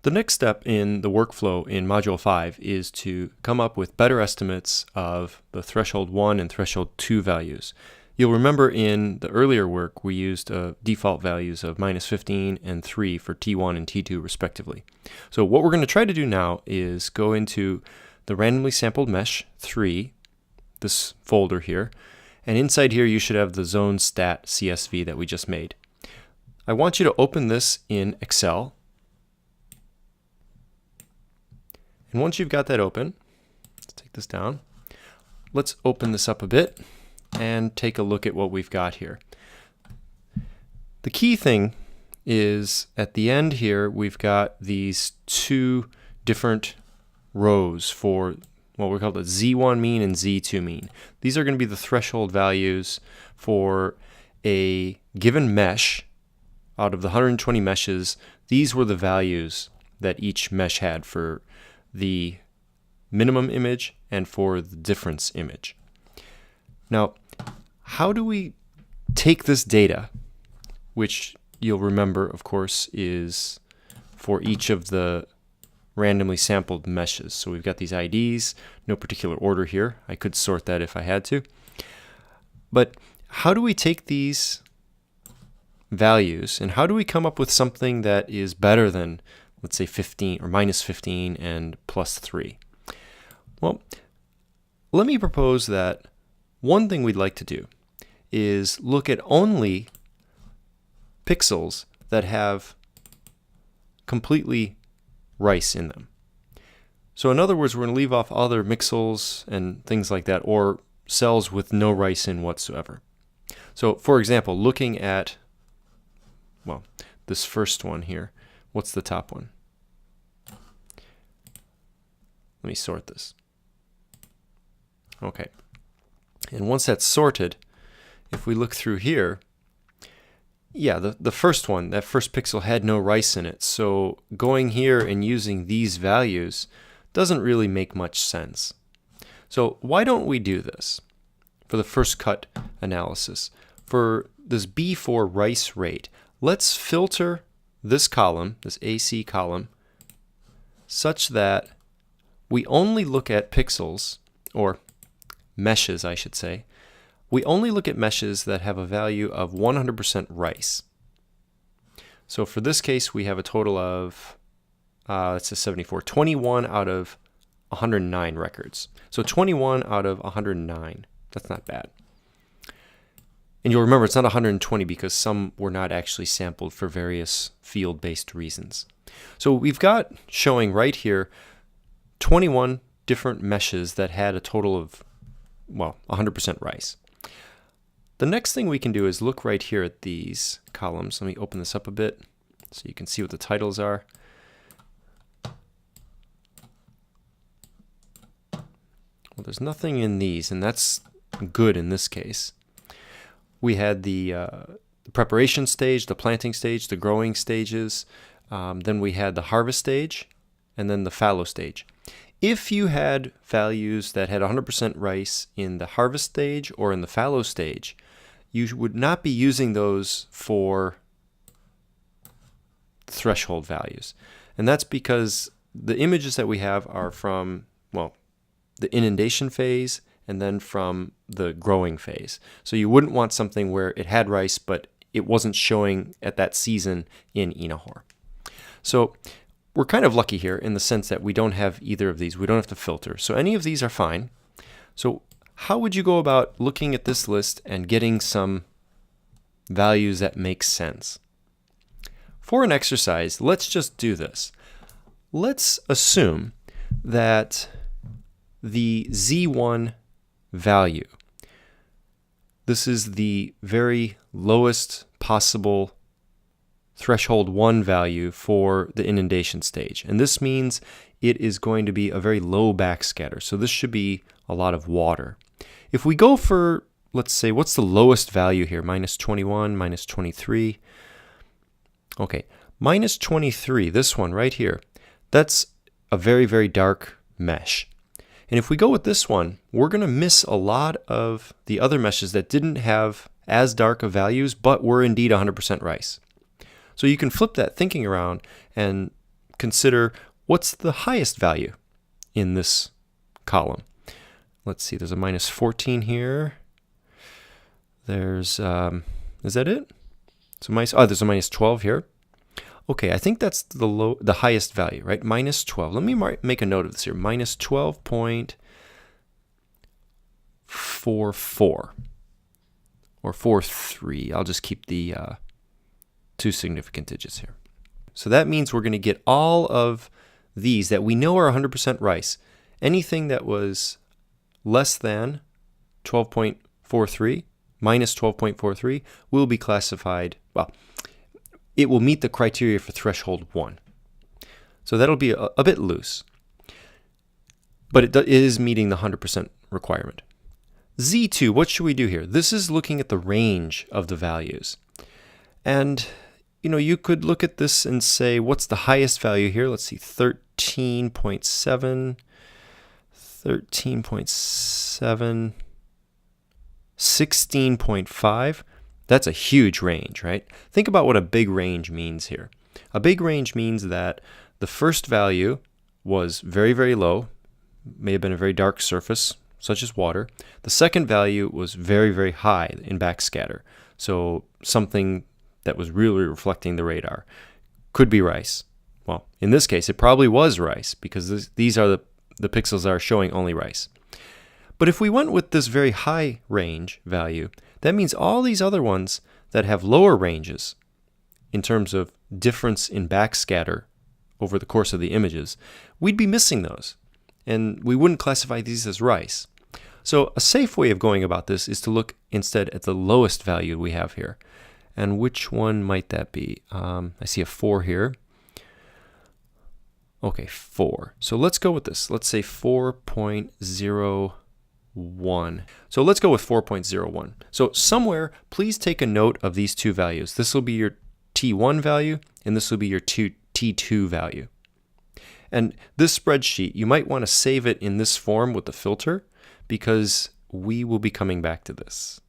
The next step in the workflow in Module 5 is to come up with better estimates of the threshold 1 and threshold 2 values. You'll remember in the earlier work we used default values of -15 and 3 for T1 and T2 respectively. So what we're going to try to do now is go into the randomly sampled mesh 3, this folder here, and inside here you should have the zone stat CSV that we just made. I want you to open this in Excel. And once you've got that open, let's take this down. Let's open this up a bit and take a look at what we've got here. The key thing is at the end here, we've got these two different rows for what we call the Z1 mean and Z2 mean. These are going to be the threshold values for a given mesh. Out of the 120 meshes, these were the values that each mesh had for the minimum image and for the difference image. Now, how do we take this data, which you'll remember, of course, is for each of the randomly sampled meshes. So we've got these IDs, no particular order here. I could sort that if I had to. But how do we take these values and how do we come up with something that is better than, let's say, 15 or -15 and +3? Well, let me propose that one thing we'd like to do is look at only pixels that have completely rice in them. So in other words, we're going to leave off other pixels and things like that, or cells with no rice in whatsoever. So for example, looking at, well, this first one here, what's the top one? Let me sort this. Okay. And once that's sorted, if we look through here, yeah, the first one, that first pixel had no rice in it. So going here and using these values doesn't really make much sense. So why don't we do this for the first cut analysis? For this B4 rice rate, let's filter this column, this AC column, such that we only look at pixels, or meshes I should say. We only look at meshes that have a value of 100% rice. So for this case, we have a total of, let's say 74, 21 out of 109 records. So 21 out of 109, that's not bad. And you'll remember it's not 120 because some were not actually sampled for various field-based reasons. So we've got showing right here 21 different meshes that had a total of, well, 100% rice. The next thing we can do is look right here at these columns. Let me open this up a bit so you can see what the titles are. Well, there's nothing in these, and that's good in this case. We had the preparation stage, the planting stage, the growing stages. Then we had the harvest stage, and then the fallow stage. If you had values that had 100% rice in the harvest stage or in the fallow stage, you would not be using those for threshold values. And that's because the images that we have are from, well, the inundation phase and then from the growing phase. So you wouldn't want something where it had rice but it wasn't showing at that season in INAHOR. So we're kind of lucky here in the sense that we don't have either of these. We don't have to filter. So any of these are fine. So how would you go about looking at this list and getting some values that make sense? For an exercise, let's just do this. Let's assume that the Z1 value, this is the very lowest possible threshold 1 value for the inundation stage. And this means it is going to be a very low backscatter. So this should be a lot of water. If we go for, let's say, what's the lowest value here? -21, -23. Okay, -23, this one right here, that's a very, very dark mesh. And if we go with this one, we're going to miss a lot of the other meshes that didn't have as dark of values, but were indeed 100% rice. So you can flip that thinking around and consider what's the highest value in this column. Let's see, there's a minus 14 here. There's, is that it? So there's a minus 12 here. Okay, I think that's the highest value, right? Minus 12. Let me make a note of this here. Minus 12.44 or 43. I'll just keep the two significant digits here. So that means we're going to get all of these that we know are 100% rice. Anything that was less than 12.43 minus 12.43 will be classified, well, it will meet the criteria for threshold 1. So that'll be a bit loose, but it is meeting the 100% requirement. Z2, what should we do here? This is looking at the range of the values. And, you know, you could look at this and say, what's the highest value here? Let's see, 13.7, 13.7, 16.5. That's a huge range, right? Think about what a big range means here. A big range means that the first value was very, very low, may have been a very dark surface, such as water. The second value was very, very high in backscatter, so something that was really reflecting the radar. Could be rice. Well, in this case, it probably was rice, because these are the pixels that are showing only rice. But if we went with this very high range value, that means all these other ones that have lower ranges in terms of difference in backscatter over the course of the images, we'd be missing those, and we wouldn't classify these as rice. So a safe way of going about this is to look instead at the lowest value we have here. And which one might that be? I see a 4 here. Okay, 4. So let's go with this. Let's say 4.01. So let's go with 4.01. So somewhere, please take a note of these two values. This will be your T1 value, and this will be your T2 value. And this spreadsheet, you might want to save it in this form with the filter, because we will be coming back to this.